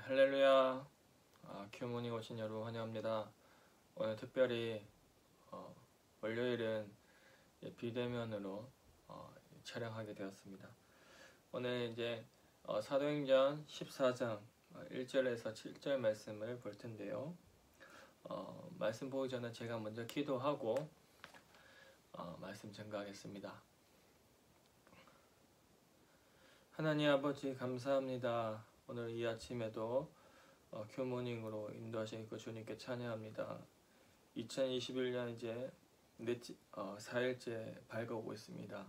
할렐루야. 큐모닝 오신 여러분 환영합니다. 오늘 특별히 월요일은 비대면으로 촬영하게 되었습니다. 오늘 이제 사도행전 14장 1절에서 7절 말씀을 볼 텐데요. 말씀 보기 전에 제가 먼저 기도하고 말씀 증거하겠습니다. 하나님 아버지 감사합니다. 오늘 이 아침에도 큐모닝으로 인도하신 그 주님께 찬양합니다. 2021년 이제 4일째 밝아오고 있습니다.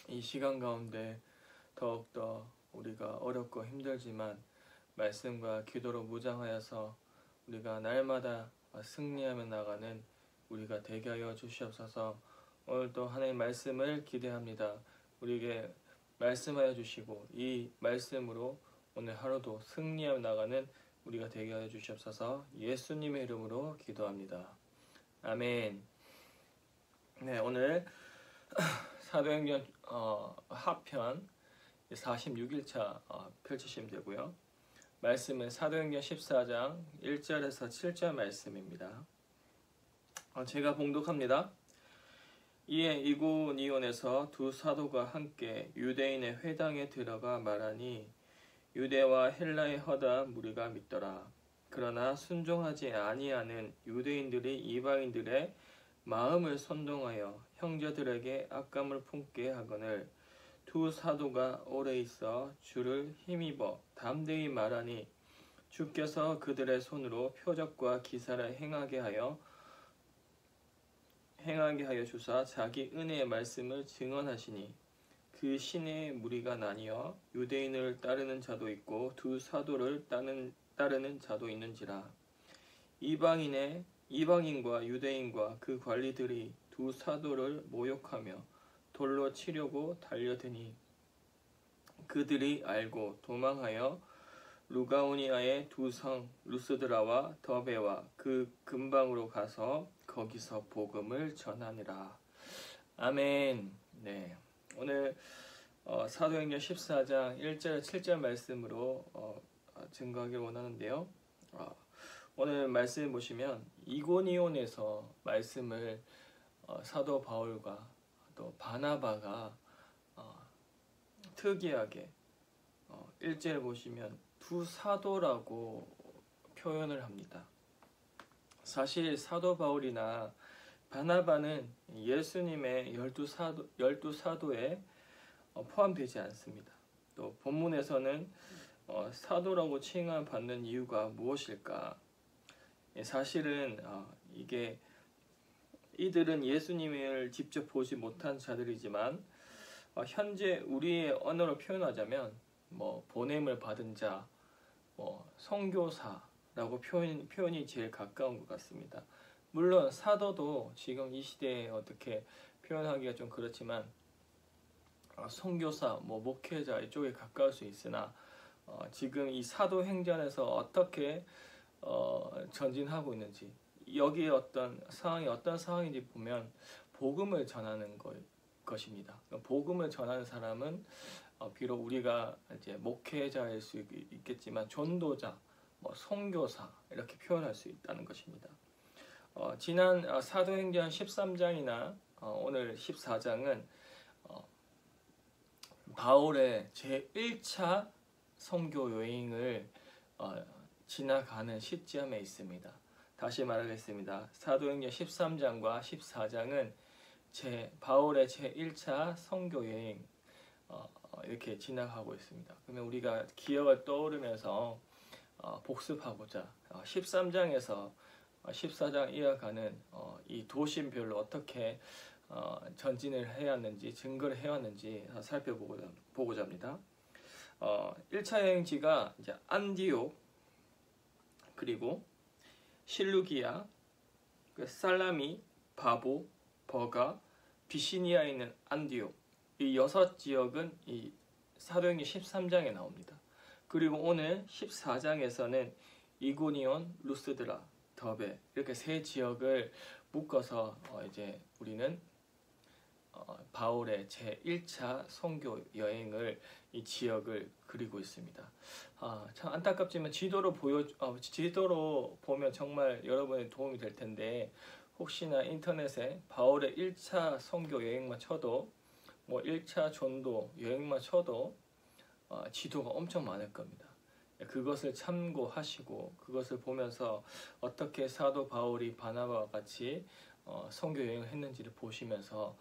이 시간 가운데 더욱더 우리가 어렵고 힘들지만 말씀과 기도로 무장하여서 우리가 날마다 승리하며 나가는 우리가 되게 하여 주시옵소서. 오늘도 하나님의 말씀을 기대합니다. 우리에게 말씀하여 주시고 이 말씀으로 오늘 하루도 승리하며 나가는 우리가 되게 하여 주시옵소서. 예수님의 이름으로 기도합니다. 아멘. 네, 오늘 사도행전 하편 46일차 펼치시면 되고요. 말씀은 사도행전 14장 1절에서 7절 말씀입니다. 제가 봉독합니다. 이에 이고니온에서 두 사도가 함께 유대인의 회당에 들어가 말하니 유대와 헬라의 허다 무리가 믿더라. 그러나 순종하지 아니하는 유대인들이 이방인들의 마음을 선동하여 형제들에게 악감을 품게 하거늘 두 사도가 오래 있어 주를 힘입어 담대히 말하니 주께서 그들의 손으로 표적과 기사를 행하게 하여 주사 자기 은혜의 말씀을 증언하시니 그 시내에 무리가 나뉘어 유대인을 따르는 자도 있고 두 사도를 따르는 자도 있는지라. 이방인과 유대인과 그 관리들이 두 사도를 모욕하며 돌로 치려고 달려드니 그들이 알고 도망하여 루가오니아의 두 성 루스드라와 더베와 그 근방으로 가서 거기서 복음을 전하니라. 아멘. 네, 오늘 사도행전 14장 1절 7절 말씀으로 증거하기를 원하는데요. 오늘 말씀 보시면 이고니온에서 말씀을 사도 바울과 또 바나바가 특이하게 1절 보시면 두 사도라고 표현을 합니다. 사실 사도 바울이나 바나바는 예수님의 12사도에 포함되지 않습니다. 또 본문에서는 사도라고 칭함받는 이유가 무엇일까? 사실은 이들은 예수님을 직접 보지 못한 자들이지만 현재 우리의 언어로 표현하자면 보냄을 받은 자, 선교사라고 표현이 제일 가까운 것 같습니다. 물론 사도도 지금 이 시대에 어떻게 표현하기가 좀 그렇지만 선교사, 목회자 이쪽에 가까울 수 있으나 지금 이 사도행전에서 어떻게 전진하고 있는지 여기에 어떤 상황인지 보면 복음을 전하는 것입니다. 복음을 전하는 사람은 비록 우리가 이제 목회자일 수 있겠지만 전도자, 선교사 이렇게 표현할 수 있다는 것입니다. 지난 사도행전 13장이나 오늘 14장은 바울의 제1차 선교 여행을 지나가는 시점에 있습니다. 다시 말하겠습니다. 사도행전 13장과 14장은 바울의 제1차 선교 여행 이렇게 지나가고 있습니다. 그러면 우리가 기억을 떠오르면서 복습하고자 13장에서 14장 이어가는 이 도심별로 어떻게 전진을 해왔는지 증거를 해왔는지 살펴보고자 합니다. 1차 여행지가 이제 안디옥, 그리고 실루기아, 살라미, 바보, 버가, 비시니아에 있는 안디옥, 이 6지역은 이 사도행전 13장에 나옵니다. 그리고 오늘 14장에서는 이고니온, 루스드라, 더베 이렇게 3지역을 묶어서 이제 우리는 바울의 제1차 선교 여행을 이 지역을 그리고 있습니다. 참 안타깝지만 지도로 보면 정말 여러분의 도움이 될 텐데, 혹시나 인터넷에 바울의 1차 선교 여행만 쳐도, 뭐 1차 전도 여행만 쳐도 지도가 엄청 많을 겁니다. 그것을 참고하시고 그것을 보면서 어떻게 사도 바울이 바나바와 같이 선교 여행을 했는지를 보시면서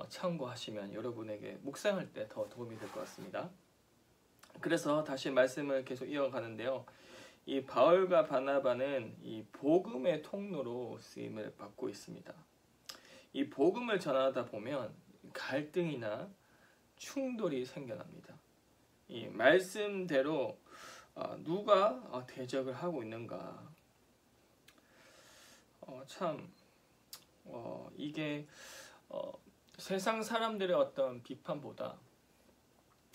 참고하시면 여러분에게 묵상할 때 더 도움이 될 것 같습니다. 그래서 다시 말씀을 계속 이어가는데요. 이 바울과 바나바는 이 복음의 통로로 쓰임을 받고 있습니다. 이 복음을 전하다 보면 갈등이나 충돌이 생겨납니다. 이 말씀대로 누가 대적을 하고 있는가? 이게 세상 사람들의 어떤 비판보다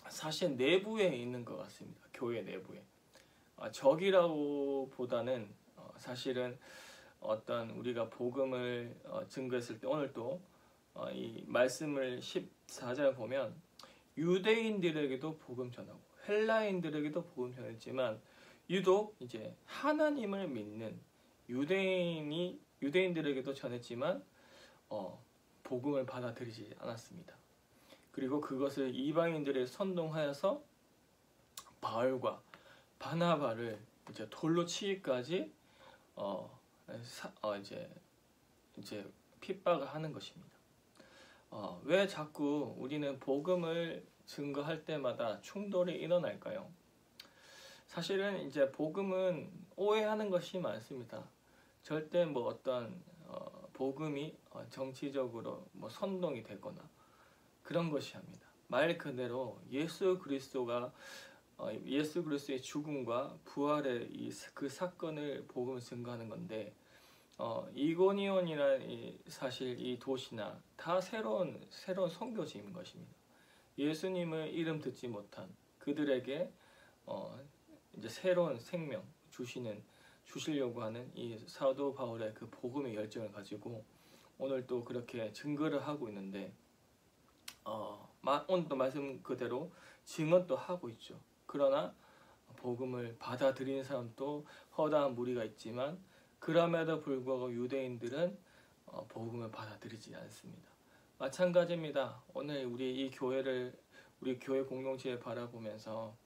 사실 내부에 있는 것 같습니다. 교회 내부에. 적이라고 보다는 사실은 어떤 우리가 복음을 증거했을 때, 오늘도 이 말씀을 14절 보면 유대인들에게도 복음 전하고 헬라인들에게도 복음 전했지만 유독 이제 하나님을 믿는 유대인들에게도 전했지만 복음을 받아들이지 않았습니다. 그리고 그것을 이방인들에 선동하여서 바울과 바나바를 이제 돌로 치기까지 이제 핍박을 하는 것입니다. 왜 자꾸 우리는 복음을 증거할 때마다 충돌이 일어날까요? 사실은 이제 복음은 오해하는 것이 많습니다. 절대 뭐 어떤 복음이 정치적으로 뭐 선동이 되거나 그런 것이 아닙니다. 말 그대로 예수 그리스도의 죽음과 부활의 그 사건을 복음을 증거하는 건데, 이고니온이라는 사실 이 도시나 다 새로운 선교지인 것입니다. 예수님의 이름 듣지 못한 그들에게 이제 새로운 생명 주시려고 하는 이 사도 바울의 그 복음의 열정을 가지고 오늘 또 그렇게 증거를 하고 있는데, 오늘도 말씀 그대로 증언도 하고 있죠. 그러나 복음을 받아들이는 사람도 허다한 무리가 있지만 그럼에도 불구하고 유대인들은 복음을 받아들이지 않습니다. 마찬가지입니다. 오늘 우리 교회 공동체를 바라보면서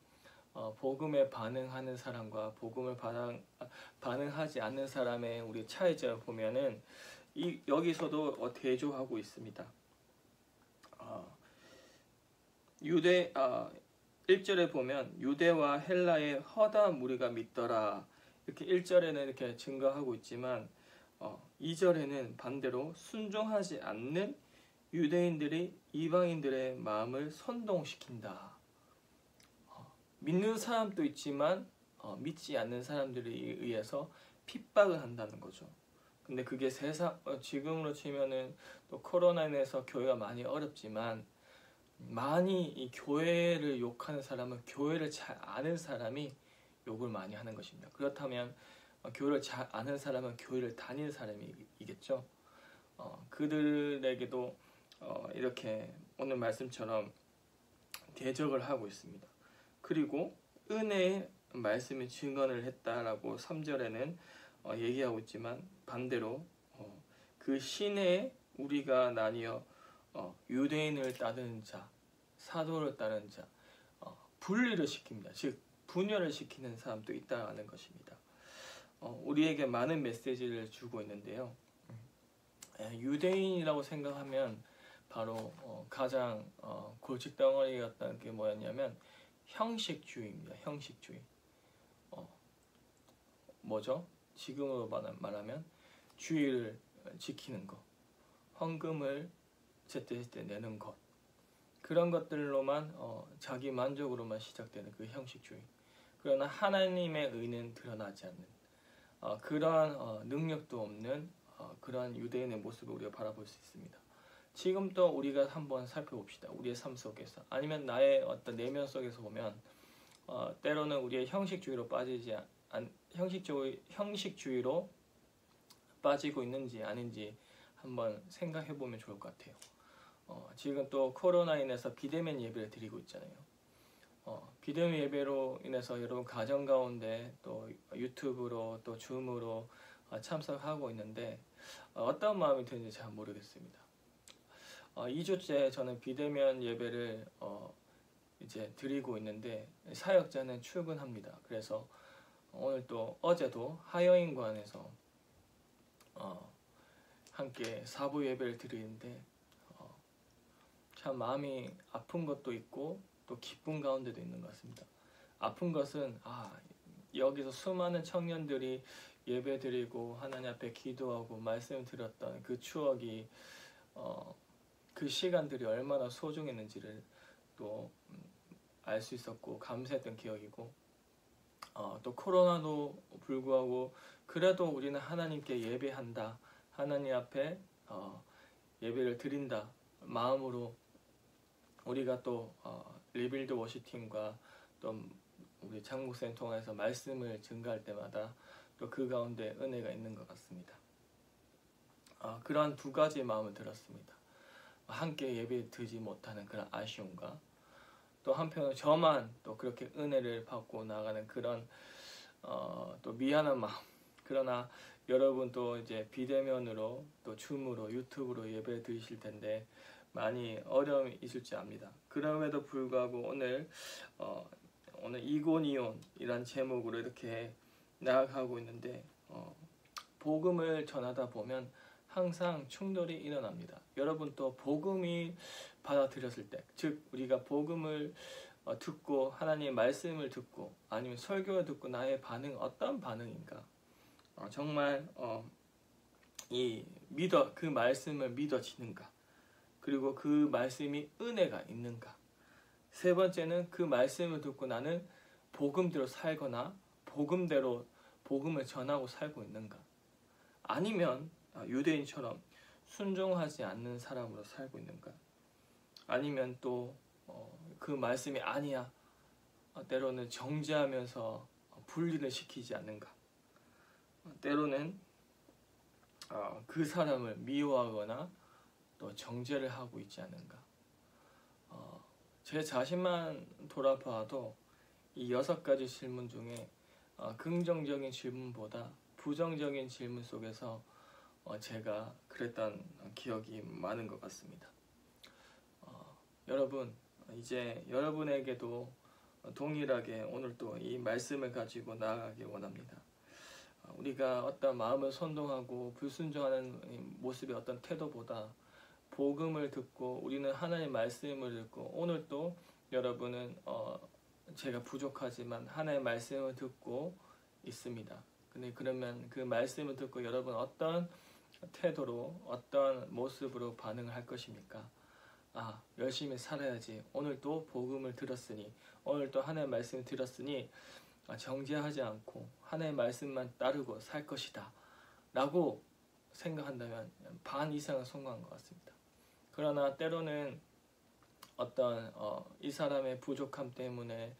복음에 반응하는 사람과 복음을 반응하지 않는 사람의 우리 차이점을 보면은 여기서도 대조하고 있습니다. 1절에 보면 유대와 헬라의 허다한 무리가 믿더라, 이렇게 1절에는 이렇게 증거하고 있지만 2절에는 반대로 순종하지 않는 유대인들이 이방인들의 마음을 선동시킨다. 믿는 사람도 있지만 믿지 않는 사람들에 의해서 핍박을 한다는 거죠. 근데 그게 지금으로 치면은 또 코로나로 인해서 교회가 많이 어렵지만, 많이 이 교회를 욕하는 사람은 교회를 잘 아는 사람이 욕을 많이 하는 것입니다. 그렇다면 교회를 잘 아는 사람은 교회를 다니는 사람이겠죠. 그들에게도 이렇게 오늘 말씀처럼 대적을 하고 있습니다. 그리고 은혜의 말씀이 증언을 했다라고 3절에는 얘기하고 있지만, 반대로 그 시내에 우리가 나뉘어 유대인을 따르는 자, 사도를 따르는 자, 분리를 시킵니다. 즉 분열을 시키는 사람도 있다는 것입니다. 우리에게 많은 메시지를 주고 있는데요. 유대인이라고 생각하면 바로 가장 골칫덩어리였던 게 뭐였냐면 형식주의입니다. 형식주의. 뭐죠? 지금으로 말하면 주의를 지키는 것, 헌금을 제때제때 내는 것, 그런 것들로만 자기 만족으로만 시작되는 그 형식주의. 그러나 하나님의 의는 드러나지 않는 그러한 능력도 없는 그러한 유대인의 모습을 우리가 바라볼 수 있습니다. 지금도 우리가 한번 살펴봅시다. 우리의 삶 속에서, 아니면 나의 어떤 내면 속에서 보면 때로는 우리의 형식주의로 형식주의로 빠지고 있는지 아닌지 한번 생각해 보면 좋을 것 같아요. 지금 또 코로나 인해서 비대면 예배를 드리고 있잖아요. 비대면 예배로 인해서 여러분 가정 가운데 또 유튜브로 또 줌으로 참석하고 있는데 어떤 마음이 드는지 잘 모르겠습니다. 2주째 저는 비대면 예배를 이제 드리고 있는데 사역자는 출근합니다. 그래서 오늘 또 어제도 하여인관에서 함께 사부 예배를 드리는데 참 마음이 아픈 것도 있고 또 기쁨 가운데도 있는 것 같습니다. 아픈 것은 여기서 수많은 청년들이 예배 드리고 하나님 앞에 기도하고 말씀 드렸던 그 추억이 그 시간들이 얼마나 소중했는지를 또 알 수 있었고 감사했던 기억이고 또 코로나도 불구하고 그래도 우리는 하나님께 예배한다, 하나님 앞에 예배를 드린다 마음으로 우리가 또 리빌드 워시팀과 또 우리 장목생 통해서 말씀을 증가할 때마다 또 그 가운데 은혜가 있는 것 같습니다. 그러한 두 가지 마음을 들었습니다. 함께 예배 드리지 못하는 그런 아쉬움과 또 한편으로 저만 또 그렇게 은혜를 받고 나가는 그런 또 미안한 마음. 그러나 여러분 또 이제 비대면으로 또 줌으로 유튜브로 예배 드리실 텐데 많이 어려움이 있을지 압니다. 그럼에도 불구하고 오늘 이곤이온이란 제목으로 이렇게 나아가고 있는데 복음을 전하다 보면 항상 충돌이 일어납니다. 여러분 또 복음이 받아들였을 때, 즉 우리가 복음을 듣고 하나님의 말씀을 듣고 아니면 설교를 듣고 나의 반응 어떤 반응인가? 정말 그 말씀을 믿어지는가? 그리고 그 말씀이 은혜가 있는가? 세 번째는 그 말씀을 듣고 나는 복음대로 살거나 복음대로 복음을 전하고 살고 있는가? 아니면 유대인처럼 순종하지 않는 사람으로 살고 있는가? 아니면 또 그 말씀이 아니야 때로는 정죄하면서 분리를 시키지 않는가? 때로는 그 사람을 미워하거나 또 정죄를 하고 있지 않는가? 제 자신만 돌아봐도 이 6가지 질문 중에 긍정적인 질문보다 부정적인 질문 속에서 제가 그랬던 기억이 많은 것 같습니다. 여러분 이제 여러분에게도 동일하게 오늘 또 이 말씀을 가지고 나아가길 원합니다. 우리가 어떤 마음을 선동하고 불순종하는 모습의 어떤 태도보다 복음을 듣고 우리는 하나님의 말씀을 듣고 오늘 또 여러분은 제가 부족하지만 하나님의 말씀을 듣고 있습니다. 근데 그러면 그 말씀을 듣고 여러분 어떤 태도로 어떤 모습으로 반응을 할 것입니까? 열심히 살아야지. 오늘 또 복음을 들었으니 오늘 또 하나님의 말씀을 들었으니 정죄하지 않고 하나님의 말씀만 따르고 살 것이다 라고 생각한다면 반 이상은 성공한 것 같습니다. 그러나 때로는 어떤 이 사람의 부족함 때문에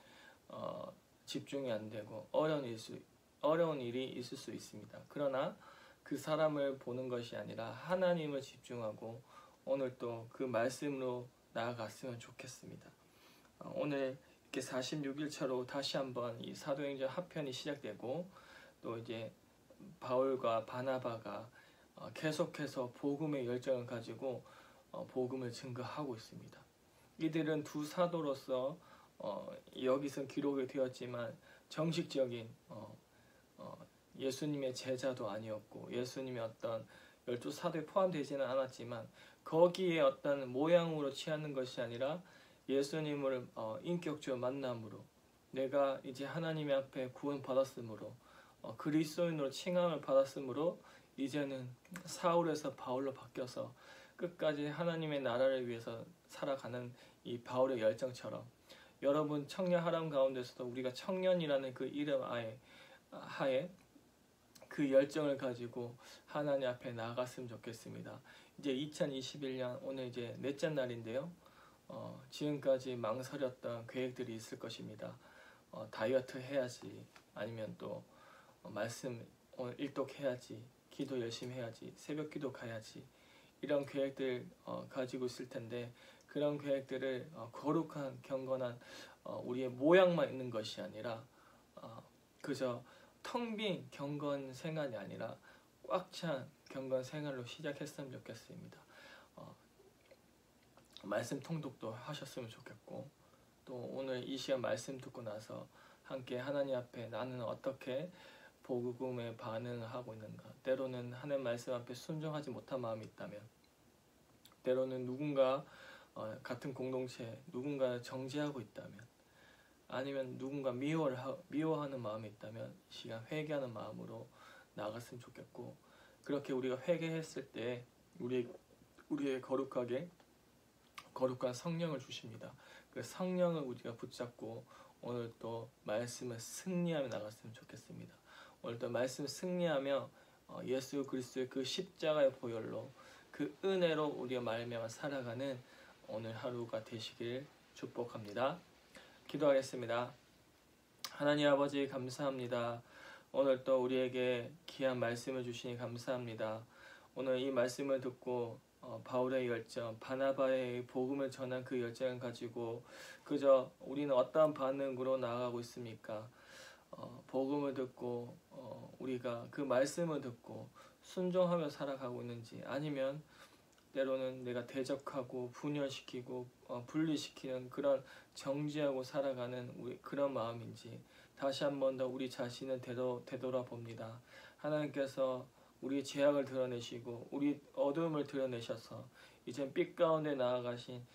집중이 안 되고 어려운 일이 있을 수 있습니다. 그러나 그 사람을 보는 것이 아니라 하나님을 집중하고 오늘 또 그 말씀으로 나아갔으면 좋겠습니다. 오늘 이렇게 46일차로 다시 한번 이 사도행전 합편이 시작되고 또 이제 바울과 바나바가 계속해서 복음의 열정을 가지고 복음을 증거하고 있습니다. 이들은 두 사도로서 여기서 기록이 되었지만 정식적인 예수님의 제자도 아니었고 예수님의 어떤 12사도에 포함되지는 않았지만 거기에 어떤 모양으로 취하는 것이 아니라 예수님을 인격적으로 만남으로 내가 이제 하나님의 앞에 구원 받았으므로 그리스도인으로 칭함을 받았으므로 이제는 사울에서 바울로 바뀌어서 끝까지 하나님의 나라를 위해서 살아가는 이 바울의 열정처럼 여러분 청년 하람 가운데서도 우리가 청년이라는 그 이름 하에 그 열정을 가지고 하나님 앞에 나아갔으면 좋겠습니다. 이제 2021년 오늘 이제 넷째 날인데요. 지금까지 망설였던 계획들이 있을 것입니다. 다이어트 해야지, 아니면 또 말씀 오늘 일독해야지, 기도 열심히 해야지, 새벽 기도 가야지, 이런 계획들 가지고 있을 텐데 그런 계획들을 거룩한 경건한 우리의 모양만 있는 것이 아니라 그저 텅 빈 경건 생활이 아니라 꽉 찬 경건 생활로 시작했으면 좋겠습니다. 말씀 통독도 하셨으면 좋겠고, 또 오늘 이 시간 말씀 듣고 나서 함께 하나님 앞에 나는 어떻게 복음에 반응하고 있는가, 때로는 하나님 말씀 앞에 순종하지 못한 마음이 있다면, 때로는 누군가 같은 공동체에 누군가 정죄하고 있다면, 아니면 누군가 미워하는 마음이 있다면 이 시간 회개하는 마음으로 나아갔으면 좋겠고, 그렇게 우리가 회개했을 때 우리의 거룩한 성령을 주십니다. 그 성령을 우리가 붙잡고 오늘 또 말씀을 승리하며 나갔으면 좋겠습니다. 오늘 또 말씀을 승리하며 예수 그리스도의 그 십자가의 보혈로 그 은혜로 우리가 말미암아 살아가는 오늘 하루가 되시길 축복합니다. 기도하겠습니다. 하나님 아버지 감사합니다. 오늘 또 우리에게 귀한 말씀을 주시니 감사합니다. 오늘 이 말씀을 듣고 바울의 열정, 바나바의 복음을 전한 그 열정을 가지고 그저 우리는 어떠한 반응으로 나아가고 있습니까? 복음을 듣고 우리가 그 말씀을 듣고 순종하며 살아가고 있는지, 아니면 때로는 내가 대적하고 분열시키고 분리시키는 그런 정죄하고 살아가는 그런 마음인지 다시 한 번 더 우리 자신을 되돌아봅니다. 하나님께서 우리 죄악을 드러내시고 우리 어두움을 드러내셔서 이젠 빛 가운데 나아가신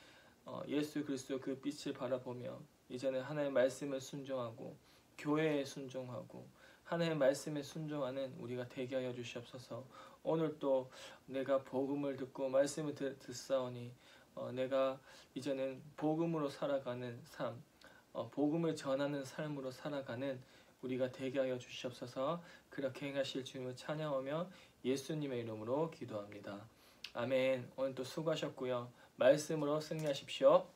예수 그리스도 그 빛을 바라보며 이제는 하나님의 말씀을 순종하고 교회에 순종하고 하나님의 말씀에 순종하는 우리가 되게 하여 주시옵소서. 오늘 또 내가 복음을 듣고 말씀을 듣사오니 내가 이제는 복음으로 살아가는 삶, 복음을 전하는 삶으로 살아가는 우리가 되게 하여 주시옵소서. 그렇게 행하실 주님을 찬양하며 예수님의 이름으로 기도합니다. 아멘. 오늘 또 수고하셨고요. 말씀으로 승리하십시오.